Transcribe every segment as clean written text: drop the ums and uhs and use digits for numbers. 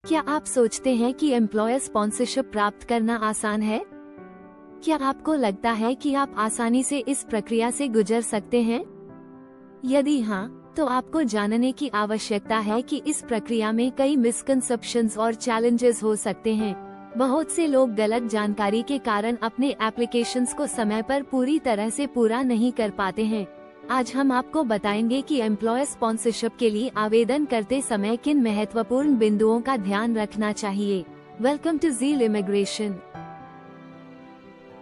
क्या आप सोचते हैं कि एम्प्लॉयर स्पॉन्सरशिप प्राप्त करना आसान है? क्या आपको लगता है कि आप आसानी से इस प्रक्रिया से गुजर सकते हैं? यदि हाँ, तो आपको जानने की आवश्यकता है कि इस प्रक्रिया में कई मिसकंसेप्शंस और चैलेंजेस हो सकते हैं। बहुत से लोग गलत जानकारी के कारण अपने एप्लीकेशंस को समय पर पूरी तरह से पूरा नहीं कर पाते हैं। आज हम आपको बताएंगे कि एम्प्लॉयर स्पॉन्सरशिप के लिए आवेदन करते समय किन महत्वपूर्ण बिंदुओं का ध्यान रखना चाहिए। Welcome to Zeal Immigration.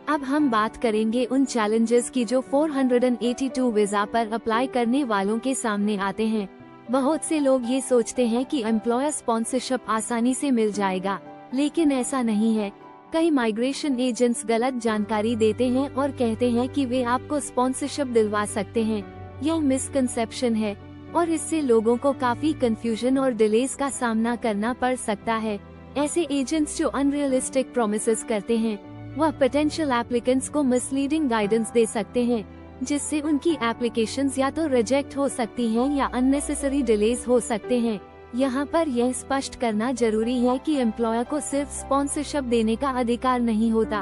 अब हम बात करेंगे उन चैलेंजेस की जो 482 वीजा पर अप्लाई करने वालों के सामने आते हैं। बहुत से लोग ये सोचते हैं कि एम्प्लॉयर स्पॉन्सरशिप आसानी से मिल जाएगा, लेकिन ऐसा नहीं है। कई माइग्रेशन एजेंट्स गलत जानकारी देते हैं और कहते हैं कि वे आपको स्पॉन्सरशिप दिलवा सकते हैं। यह मिसकंसेप्शन है और इससे लोगों को काफी कंफ्यूजन और डिलेज का सामना करना पड़ सकता है। ऐसे एजेंट्स जो अनरियलिस्टिक प्रॉमिसेस करते हैं, वह पोटेंशियल एप्लीकेंट्स को मिसलीडिंग गाइडेंस दे सकते हैं, जिससे उनकी एप्लीकेशंस या तो रिजेक्ट हो सकती हैं या अननेसेसरी डिलेज हो सकते हैं। यहाँ पर यह स्पष्ट करना जरूरी है कि एम्प्लॉयर को सिर्फ स्पॉन्सरशिप देने का अधिकार नहीं होता,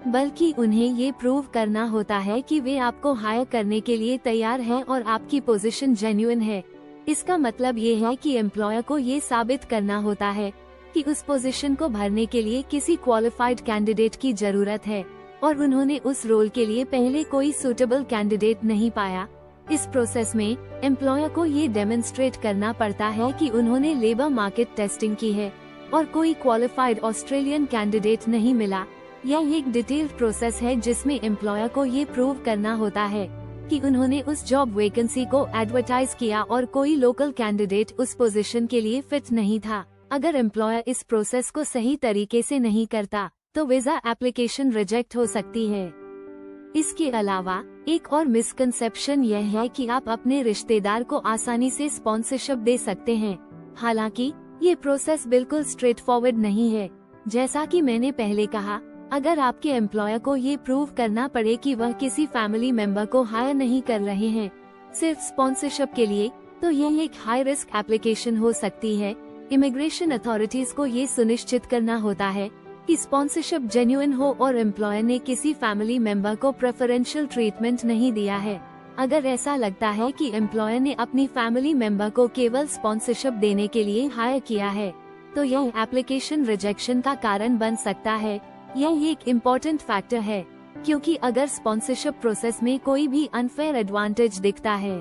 बल्कि उन्हें ये प्रूव करना होता है कि वे आपको हायर करने के लिए तैयार हैं और आपकी पोजीशन जेन्युइन है। इसका मतलब ये है कि एम्प्लॉयर को ये साबित करना होता है कि उस पोजीशन को भरने के लिए किसी क्वालिफाइड कैंडिडेट की जरूरत है और उन्होंने उस रोल के लिए पहले कोई सूटेबल कैंडिडेट नहीं पाया। इस प्रोसेस में एम्प्लॉयर को ये डेमोन्स्ट्रेट करना पड़ता है कि उन्होंने लेबर मार्केट टेस्टिंग की है और कोई क्वालिफाइड ऑस्ट्रेलियन कैंडिडेट नहीं मिला। यह एक डिटेल्ड प्रोसेस है जिसमें एम्प्लॉयर को ये प्रूव करना होता है कि उन्होंने उस जॉब वैकेंसी को एडवर्टाइज किया और कोई लोकल कैंडिडेट उस पोजीशन के लिए फिट नहीं था। अगर एम्प्लॉयर इस प्रोसेस को सही तरीके से नहीं करता, तो वीजा एप्लीकेशन रिजेक्ट हो सकती है। इसके अलावा एक और मिसकंसेप्शन यह है कि आप अपने रिश्तेदार को आसानी से स्पॉन्सरशिप दे सकते हैं। हालांकि ये प्रोसेस बिल्कुल स्ट्रेट फॉरवर्ड नहीं है। जैसा कि मैंने पहले कहा, अगर आपके एम्प्लॉयर को ये प्रूव करना पड़े कि वह किसी फैमिली मेंबर को हायर नहीं कर रहे हैं सिर्फ स्पॉन्सरशिप के लिए, तो यह एक हाई रिस्क एप्लीकेशन हो सकती है। इमिग्रेशन अथॉरिटीज को ये सुनिश्चित करना होता है कि स्पॉन्सरशिप जेन्युइन हो और एम्प्लॉयर ने किसी फैमिली मेंबर को प्रेफरेंशियल ट्रीटमेंट नहीं दिया है। अगर ऐसा लगता है कि एम्प्लॉयर ने अपनी फैमिली मेंबर को केवल स्पॉन्सरशिप देने के लिए हायर किया है, तो यह एप्लीकेशन रिजेक्शन का कारण बन सकता है। यह एक इम्पोर्टेंट फैक्टर है, क्योंकि अगर स्पॉन्सरशिप प्रोसेस में कोई भी अनफेयर एडवांटेज दिखता है,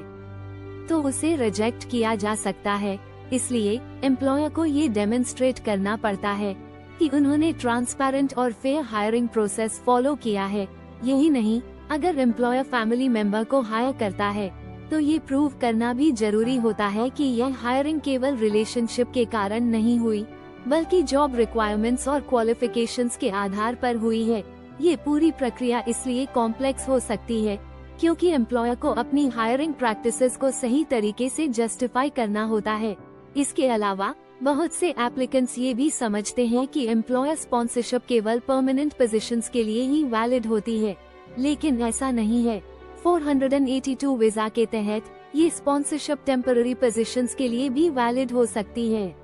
तो उसे रिजेक्ट किया जा सकता है। इसलिए एम्प्लॉयर को ये डेमोन्स्ट्रेट करना पड़ता है कि उन्होंने ट्रांसपेरेंट और फेयर हायरिंग प्रोसेस फॉलो किया है। यही नहीं, अगर एम्प्लॉयर फैमिली मेंबर को हायर करता है, तो ये प्रूव करना भी जरूरी होता है कि यह हायरिंग केवल रिलेशनशिप के कारण नहीं हुई, बल्कि जॉब रिक्वायरमेंट्स और क्वालिफिकेशंस के आधार पर हुई है। ये पूरी प्रक्रिया इसलिए कॉम्प्लेक्स हो सकती है क्योंकि एम्प्लॉयर को अपनी हायरिंग प्रैक्टिसेस को सही तरीके से जस्टिफाई करना होता है। इसके अलावा बहुत से एप्लीकेंट्स ये भी समझते हैं कि एम्प्लॉयर स्पॉन्सरशिप केवल परमानेंट पोजीशंस के लिए ही वैलिड होती है, लेकिन ऐसा नहीं है। 482 वीजा के तहत ये स्पॉन्सरशिप टेम्पररी पोजीशंस के लिए भी वैलिड हो सकती है,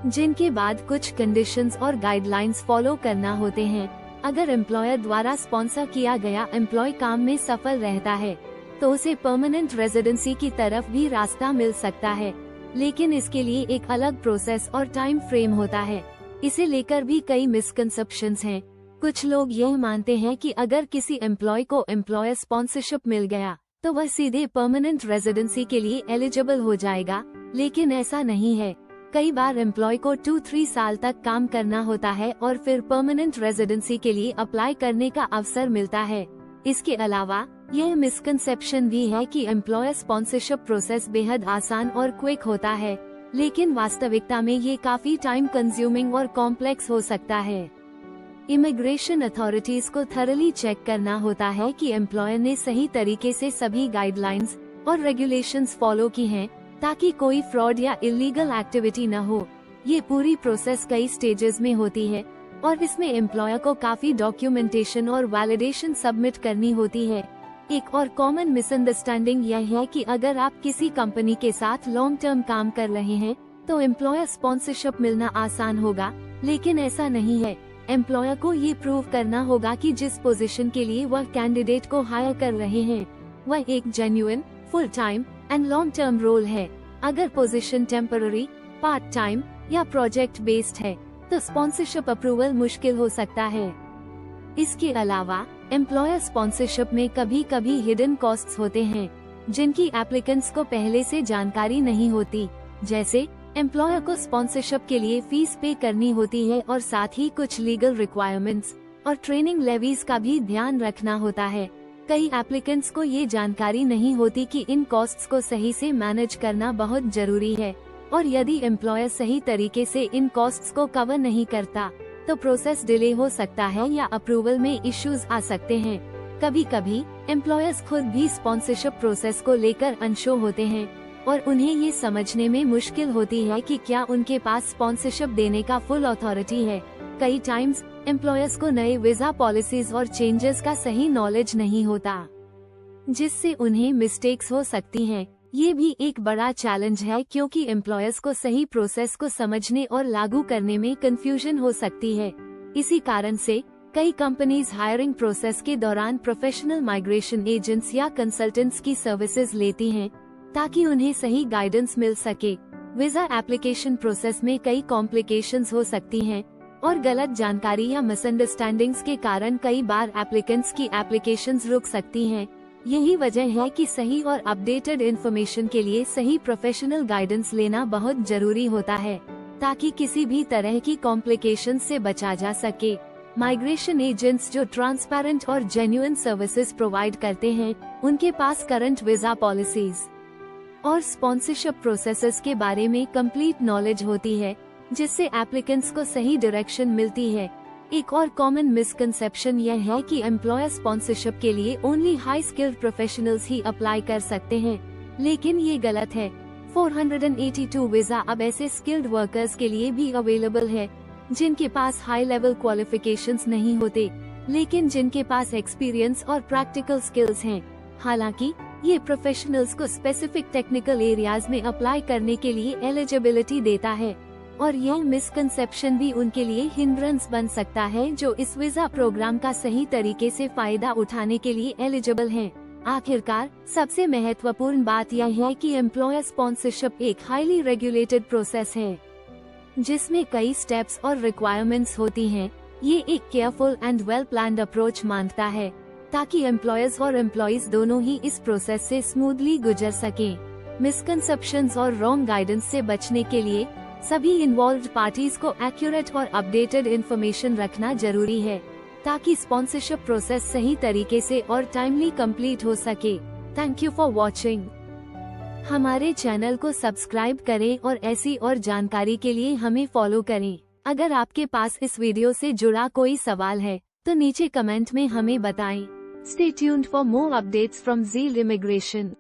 जिनके बाद कुछ कंडीशंस और गाइडलाइंस फॉलो करना होते हैं। अगर एम्प्लॉयर द्वारा स्पॉन्सर किया गया एम्प्लॉय काम में सफल रहता है, तो उसे परमानेंट रेजिडेंसी की तरफ भी रास्ता मिल सकता है, लेकिन इसके लिए एक अलग प्रोसेस और टाइम फ्रेम होता है। इसे लेकर भी कई मिसकंसेप्शंस हैं। कुछ लोग यह मानते हैं कि अगर किसी एम्प्लॉय को एम्प्लॉयर स्पॉन्सरशिप मिल गया, तो वह सीधे परमानेंट रेजिडेंसी के लिए एलिजिबल हो जाएगा, लेकिन ऐसा नहीं है। कई बार एम्प्लॉय को 2-3 साल तक काम करना होता है और फिर परमानेंट रेजिडेंसी के लिए अप्लाई करने का अवसर मिलता है। इसके अलावा यह मिसकंसेप्शन भी है कि एम्प्लॉयर स्पॉन्सरशिप प्रोसेस बेहद आसान और क्विक होता है, लेकिन वास्तविकता में ये काफी टाइम कंज्यूमिंग और कॉम्प्लेक्स हो सकता है। इमिग्रेशन अथॉरिटीज को थरली चेक करना होता है कि एम्प्लॉयर ने सही तरीके से सभी गाइडलाइंस और रेगुलेशंस फॉलो की हैं, ताकि कोई फ्रॉड या इलीगल एक्टिविटी न हो। ये पूरी प्रोसेस कई स्टेजेस में होती है और इसमें एम्प्लॉयर को काफी डॉक्यूमेंटेशन और वैलिडेशन सबमिट करनी होती है। एक और कॉमन मिसअंडरस्टैंडिंग यह है कि अगर आप किसी कंपनी के साथ लॉन्ग टर्म काम कर रहे हैं तो एम्प्लॉयर स्पॉन्सरशिप मिलना आसान होगा, लेकिन ऐसा नहीं है। एम्प्लॉयर को ये प्रूव करना होगा कि जिस पोजीशन के लिए वह कैंडिडेट को हायर कर रहे हैं वह एक genuine, full time and long term role है। अगर पोजीशन टेम्पररी, पार्ट टाइम या प्रोजेक्ट बेस्ड है तो स्पॉन्सरशिप अप्रूवल मुश्किल हो सकता है। इसके अलावा एम्प्लॉयर स्पॉन्सरशिप में कभी कभी हिडन कॉस्ट्स होते हैं जिनकी एप्लीकेंट्स को पहले से जानकारी नहीं होती, जैसे एम्प्लॉयर को स्पॉन्सरशिप के लिए फीस पे करनी होती है और साथ ही कुछ लीगल रिक्वायरमेंट्स और ट्रेनिंग लेवीज का भी ध्यान रखना होता है। कई एप्लीकेंट्स को ये जानकारी नहीं होती कि इन कॉस्ट्स को सही से मैनेज करना बहुत जरूरी है, और यदि एम्प्लॉयर सही तरीके से इन कॉस्ट्स को कवर नहीं करता तो प्रोसेस डिले हो सकता है या अप्रूवल में इश्यूज आ सकते हैं। कभी कभी एम्प्लॉयर्स खुद भी स्पॉन्सरशिप प्रोसेस को लेकर अनश्योर होते हैं और उन्हें ये समझने में मुश्किल होती है कि क्या उनके पास स्पॉन्सरशिप देने का फुल अथॉरिटी है। कई टाइम्स एम्प्लॉयर्स को नए वीजा पॉलिसीज और चेंजेस का सही नॉलेज नहीं होता, जिससे उन्हें मिस्टेक्स हो सकती हैं। ये भी एक बड़ा चैलेंज है क्योंकि एम्प्लॉयर्स को सही प्रोसेस को समझने और लागू करने में कंफ्यूजन हो सकती है। इसी कारण से कई कंपनीज हायरिंग प्रोसेस के दौरान प्रोफेशनल माइग्रेशन एजेंट्स या कंसल्टेंट्स की सर्विसेज लेती हैं ताकि उन्हें सही गाइडेंस मिल सके। वीजा एप्लीकेशन प्रोसेस में कई कॉम्प्लिकेशंस हो सकती हैं और गलत जानकारी या मिसअंडरस्टैंडिंग्स के कारण कई बार एप्लीकेंट्स की एप्लीकेशंस रुक सकती हैं। यही वजह है कि सही और अपडेटेड इन्फॉर्मेशन के लिए सही प्रोफेशनल गाइडेंस लेना बहुत जरूरी होता है ताकि किसी भी तरह की कॉम्प्लिकेशंस से बचा जा सके। माइग्रेशन एजेंट्स जो ट्रांसपेरेंट और जेन्युइन सर्विसेज प्रोवाइड करते हैं उनके पास करंट वीजा पॉलिसीज और स्पॉन्सरशिप प्रोसेसेस के बारे में कंप्लीट नॉलेज होती है, जिससे एप्लीकेंट्स को सही डायरेक्शन मिलती है। एक और कॉमन मिसकंसेप्शन यह है कि एम्प्लॉयर स्पॉन्सरशिप के लिए ओनली हाई स्किल्ड प्रोफेशनल्स ही अप्लाई कर सकते हैं, लेकिन ये गलत है। 482 वीजा अब ऐसे स्किल्ड वर्कर्स के लिए भी अवेलेबल है जिनके पास हाई लेवल क्वालिफिकेशंस नहीं होते, लेकिन जिनके पास एक्सपीरियंस और प्रैक्टिकल स्किल्स हैं। हालांकि ये प्रोफेशनल्स को स्पेसिफिक टेक्निकल एरियाज में अप्लाई करने के लिए एलिजिबिलिटी देता है, और यह मिसकंसेप्शन भी उनके लिए हिंड्रेंस बन सकता है जो इस वीजा प्रोग्राम का सही तरीके से फायदा उठाने के लिए एलिजिबल हैं। आखिरकार सबसे महत्वपूर्ण बात यह है कि एम्प्लॉयर स्पॉन्सरशिप एक हाईली रेगुलेटेड प्रोसेस है जिसमें कई स्टेप्स और रिक्वायरमेंट्स होती हैं। ये एक careful and well planned approach मांगता है ताकि एम्प्लॉयर्स और एम्प्लॉइज दोनों ही इस प्रोसेस से स्मूथली गुजर सकें। मिसकंसेप्शंस और रॉन्ग गाइडेंस से बचने के लिए सभी इन्वॉल्व्ड पार्टीज को एक्यूरेट और अपडेटेड इन्फॉर्मेशन रखना जरूरी है ताकि स्पॉन्सरशिप प्रोसेस सही तरीके से और टाइमली कंप्लीट हो सके। Thank you for watching. हमारे चैनल को सब्सक्राइब करें और ऐसी और जानकारी के लिए हमें फॉलो करें। अगर आपके पास इस वीडियो से जुड़ा कोई सवाल है तो नीचे कमेंट में हमें बताएं। Stay tuned for more updates from Zeal Immigration.